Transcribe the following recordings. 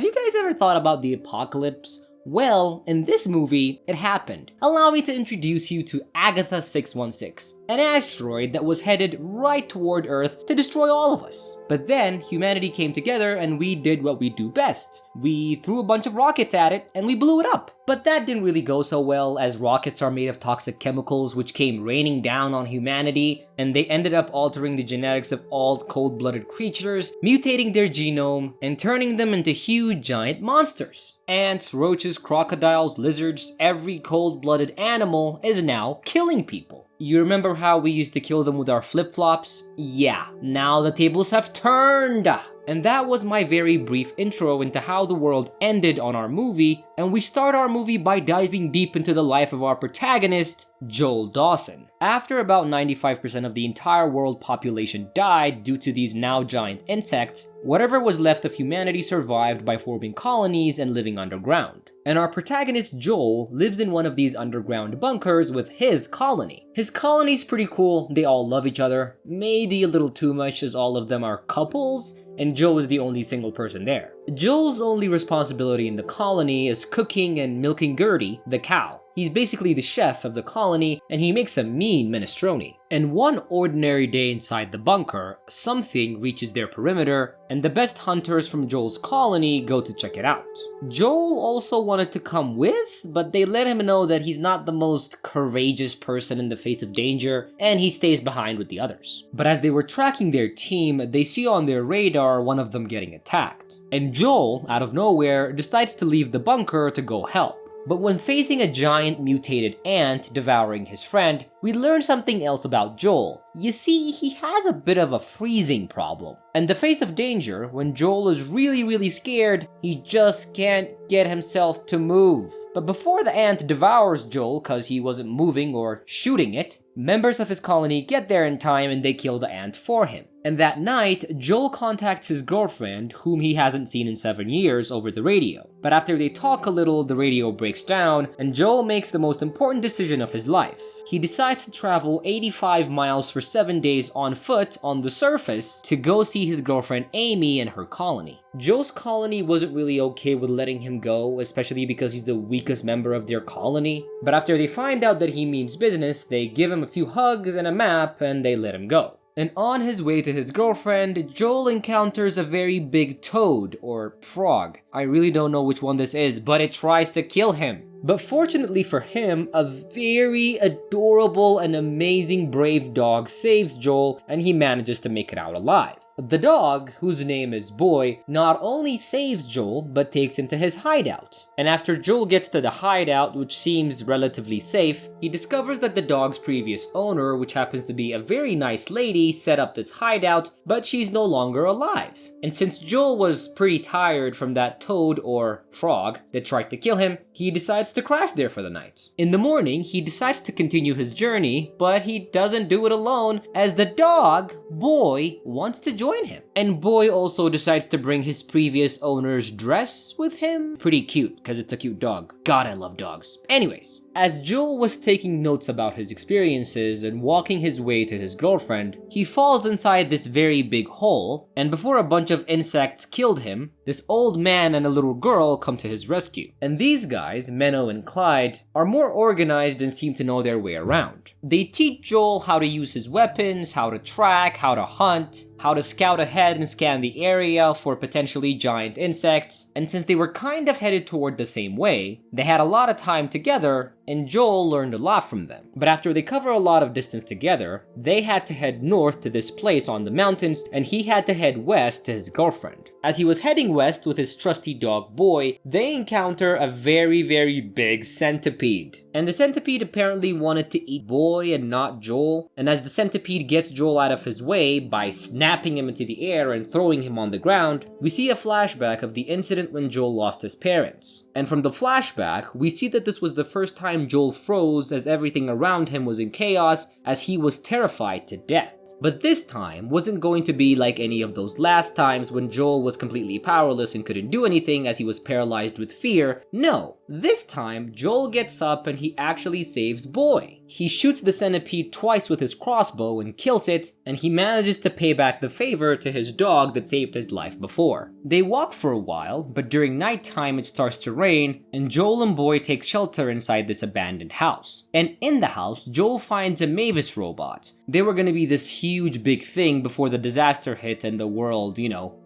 Have you guys ever thought about the apocalypse? Well, in this movie, it happened. Allow me to introduce you to Agatha 616, an asteroid that was headed right toward Earth to destroy all of us. But then, humanity came together and we did what we do best. We threw a bunch of rockets at it and we blew it up. But that didn't really go so well, as rockets are made of toxic chemicals which came raining down on humanity, and they ended up altering the genetics of all cold-blooded creatures, mutating their genome, and turning them into huge giant monsters. Ants, roaches, crocodiles, lizards, every cold-blooded animal is now killing people. You remember how we used to kill them with our flip-flops? Yeah, now the tables have turned! And that was my very brief intro into how the world ended on our movie, and we start our movie by diving deep into the life of our protagonist, Joel Dawson. After about 95% of the entire world population died due to these now giant insects, whatever was left of humanity survived by forming colonies and living underground. And our protagonist Joel lives in one of these underground bunkers with his colony. His colony's pretty cool, they all love each other, maybe a little too much as all of them are couples, and Joe is the only single person there. Joel's only responsibility in the colony is cooking and milking Gertie, the cow. He's basically the chef of the colony, and he makes a mean minestrone. And one ordinary day inside the bunker, something reaches their perimeter, and the best hunters from Joel's colony go to check it out. Joel also wanted to come with, but they let him know that he's not the most courageous person in the face of danger, and he stays behind with the others. But as they were tracking their team, they see on their radar one of them getting attacked. And Joel, out of nowhere, decides to leave the bunker to go help. But when facing a giant mutated ant devouring his friend, we learn something else about Joel. You see, he has a bit of a freezing problem. In the face of danger, when Joel is really scared, he just can't get himself to move. But before the ant devours Joel cause he wasn't moving or shooting it, members of his colony get there in time and they kill the ant for him. And that night, Joel contacts his girlfriend, whom he hasn't seen in 7 years, over the radio. But after they talk a little, the radio breaks down, and Joel makes the most important decision of his life. He decides to travel 85 miles for 7 days on foot on the surface to go see his girlfriend Amy and her colony. Joe's colony wasn't really okay with letting him go, especially because he's the weakest member of their colony. But after they find out that he means business, they give him a few hugs and a map, and they let him go. And on his way to his girlfriend, Joel encounters a very big toad, or frog. I really don't know which one this is, but it tries to kill him. But fortunately for him, a very adorable and amazing brave dog saves Joel, and he manages to make it out alive. The dog, whose name is Boy, not only saves Joel, but takes him to his hideout. And after Joel gets to the hideout, which seems relatively safe, he discovers that the dog's previous owner, which happens to be a very nice lady, set up this hideout, but she's no longer alive. And since Joel was pretty tired from that toad or frog that tried to kill him, he decides to crash there for the night. In the morning, he decides to continue his journey, but he doesn't do it alone, as the dog, Boy, wants to join him. And Boy also decides to bring his previous owner's dress with him. Pretty cute, because it's a cute dog. God, I love dogs. Anyways, as Joel was taking notes about his experiences and walking his way to his girlfriend, he falls inside this very big hole, and before a bunch of insects killed him, this old man and a little girl come to his rescue. And these guys, Menno and Clyde, are more organized and seem to know their way around. They teach Joel how to use his weapons, how to track, how to hunt, how to scout ahead and scan the area for potentially giant insects, and since they were kind of headed toward the same way, they had a lot of time together, and Joel learned a lot from them. But after they cover a lot of distance together, they had to head north to this place on the mountains, and he had to head west to his girlfriend. As he was heading west with his trusty dog Boy, they encounter a very big centipede. And the centipede apparently wanted to eat Boy and not Joel, and as the centipede gets Joel out of his way by snapping him into the air and throwing him on the ground, we see a flashback of the incident when Joel lost his parents. And from the flashback, we see that this was the first time Joel froze as everything around him was in chaos as he was terrified to death. But this time wasn't going to be like any of those last times when Joel was completely powerless and couldn't do anything as he was paralyzed with fear. No, this time Joel gets up and he actually saves Boy. He shoots the centipede twice with his crossbow and kills it, and he manages to pay back the favor to his dog that saved his life before. They walk for a while, but during nighttime it starts to rain, and Joel and Boy take shelter inside this abandoned house. And in the house, Joel finds a Mavis robot. They were gonna be this huge big thing before the disaster hit and the world,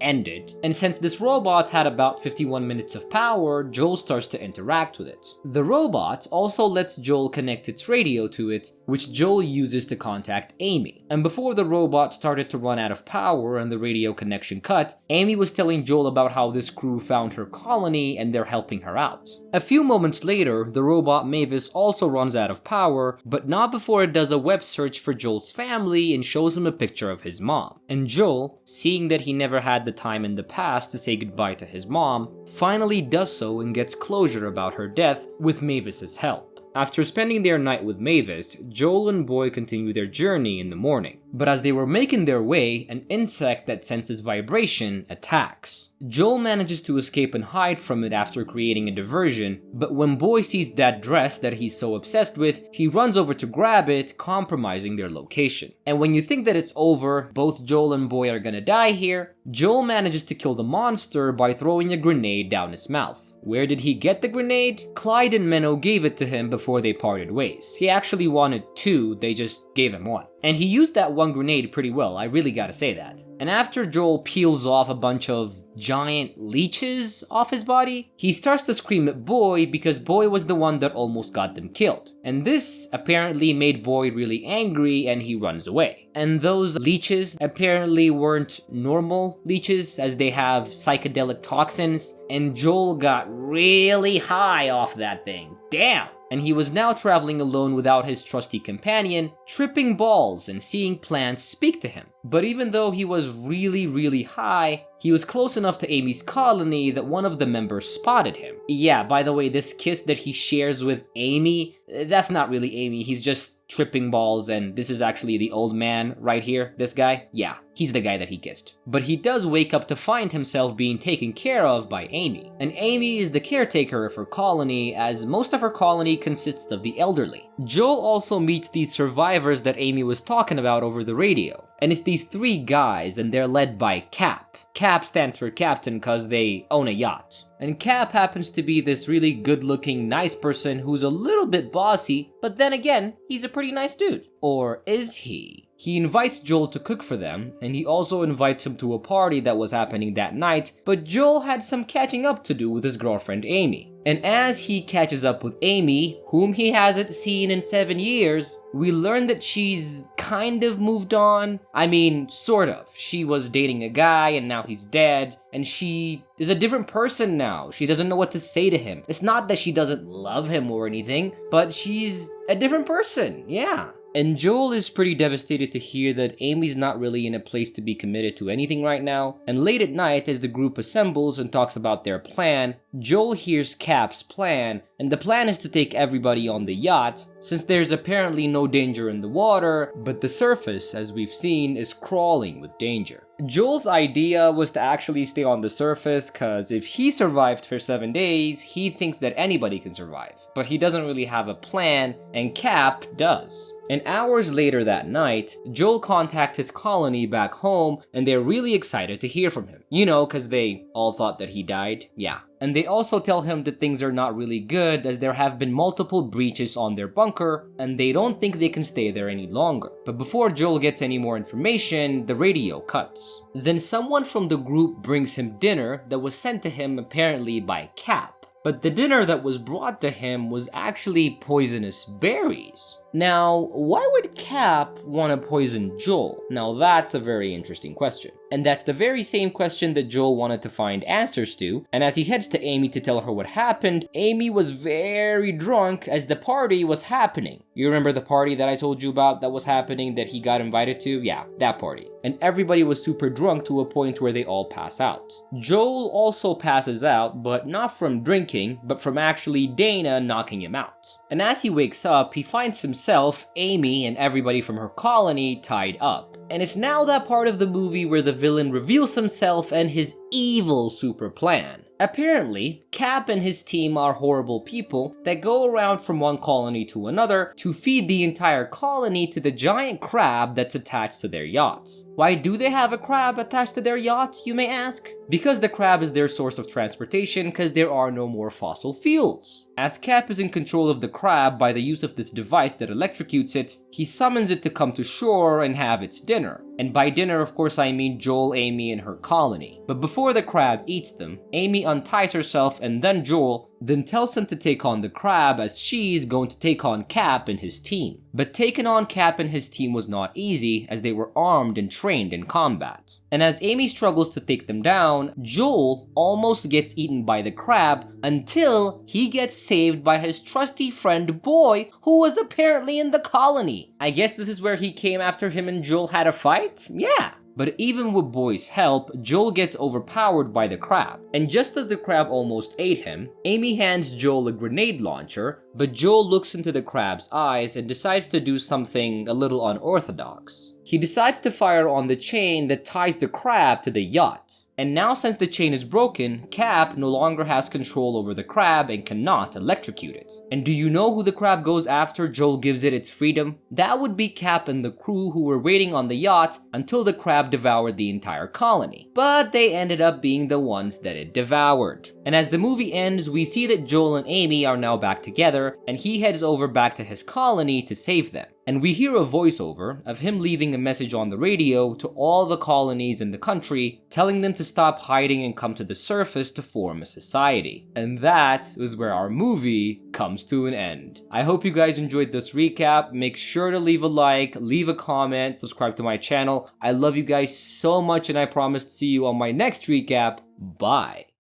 ended. And since this robot had about 51 minutes of power, Joel starts to interact with it. The robot also lets Joel connect its radio to it, which Joel uses to contact Amy. And before the robot started to run out of power and the radio connection cut, Amy was telling Joel about how this crew found her colony and they're helping her out. A few moments later, the robot Mavis also runs out of power, but not before it does a web search for Joel's family and shows him a picture of his mom. And Joel, seeing that he never had the time in the past to say goodbye to his mom, finally does so and gets closure about her death with Mavis's help. After spending their night with Mavis, Joel and Boy continue their journey in the morning. But as they were making their way, an insect that senses vibration attacks. Joel manages to escape and hide from it after creating a diversion, but when Boy sees that dress that he's so obsessed with, he runs over to grab it, compromising their location. And when you think that it's over, both Joel and Boy are gonna die here, Joel manages to kill the monster by throwing a grenade down its mouth. Where did he get the grenade? Clyde and Menno gave it to him before they parted ways. He actually wanted two, they just gave him one. And he used that one grenade pretty well, I really gotta say that. And after Joel peels off a bunch of giant leeches off his body, he starts to scream at Boy because Boy was the one that almost got them killed. And this apparently made Boy really angry and he runs away. And those leeches apparently weren't normal leeches as they have psychedelic toxins, and Joel got really high off that thing. Damn! And he was now traveling alone without his trusty companion, tripping balls and seeing plants speak to him. But even though he was really high, he was close enough to Amy's colony that one of the members spotted him. Yeah, by the way, this kiss that he shares with Amy, that's not really Amy, he's just tripping balls, and this is actually the old man right here, this guy. Yeah, he's the guy that he kissed. But he does wake up to find himself being taken care of by Amy. And Amy is the caretaker of her colony, as most of her colony consists of the elderly. Joel also meets these survivors that Amy was talking about over the radio. And it's these three guys, and they're led by Cap. Cap stands for captain cause they own a yacht. And Cap happens to be this really good-looking, nice person who's a little bit bossy, but then again, he's a pretty nice dude. Or is he? He invites Joel to cook for them, and he also invites him to a party that was happening that night, but Joel had some catching up to do with his girlfriend Amy. And as he catches up with Amy, whom he hasn't seen in 7 years, we learn that she's kind of moved on. I mean, sort of. She was dating a guy and now he's dead, and she is a different person now. She doesn't know what to say to him. It's not that she doesn't love him or anything, but she's a different person, yeah. And Joel is pretty devastated to hear that Amy's not really in a place to be committed to anything right now, and late at night as the group assembles and talks about their plan, Joel hears Cap's plan, and the plan is to take everybody on the yacht, since there's apparently no danger in the water, but the surface, as we've seen, is crawling with danger. Joel's idea was to actually stay on the surface, cause if he survived for 7 days, he thinks that anybody can survive. But he doesn't really have a plan, and Cap does. And hours later that night, Joel contacts his colony back home, and they're really excited to hear from him. You know, cause they all thought that he died. Yeah. And they also tell him that things are not really good as there have been multiple breaches on their bunker and they don't think they can stay there any longer. But before Joel gets any more information, the radio cuts. Then someone from the group brings him dinner that was sent to him apparently by Cap. But the dinner that was brought to him was actually poisonous berries. Now, why would Cap want to poison Joel? Now that's a very interesting question. And that's the very same question that Joel wanted to find answers to, and as he heads to Amy to tell her what happened, Amy was very drunk as the party was happening. You remember the party that I told you about that was happening that he got invited to? Yeah, that party. And everybody was super drunk to a point where they all pass out. Joel also passes out, but not from drinking, but from actually Dana knocking him out. And as he wakes up, he finds himself, Amy, and everybody from her colony tied up. And it's now that part of the movie where the villain reveals himself and his evil super plan. Apparently, Cap and his team are horrible people that go around from one colony to another to feed the entire colony to the giant crab that's attached to their yacht. Why do they have a crab attached to their yacht, you may ask? Because the crab is their source of transportation because there are no more fossil fuels. As Cap is in control of the crab by the use of this device that electrocutes it, he summons it to come to shore and have its dinner. And by dinner, of course, I mean Joel, Amy, and her colony. But before the crab eats them, Amy unties herself and then Joel then tells him to take on the crab as she's going to take on Cap and his team. But taking on Cap and his team was not easy as they were armed and trained in combat. And as Amy struggles to take them down, Joel almost gets eaten by the crab until he gets saved by his trusty friend Boy, who was apparently in the colony. I guess this is where he came after him and Joel had a fight? Yeah. But even with Boy's help, Joel gets overpowered by the crab. And just as the crab almost ate him, Amy hands Joel a grenade launcher, but Joel looks into the crab's eyes and decides to do something a little unorthodox. He decides to fire on the chain that ties the crab to the yacht. And now since the chain is broken, Cap no longer has control over the crab and cannot electrocute it. And do you know who the crab goes after Joel gives it its freedom? That would be Cap and the crew who were waiting on the yacht until the crab devoured the entire colony. But they ended up being the ones that it devoured. And as the movie ends, we see that Joel and Amy are now back together and he heads over back to his colony to save them. And we hear a voiceover of him leaving a message on the radio to all the colonies in the country, telling them to stop hiding and come to the surface to form a society. And that is where our movie comes to an end. I hope you guys enjoyed this recap. Make sure to leave a like, leave a comment, subscribe to my channel. I love you guys so much and I promise to see you on my next recap. Bye.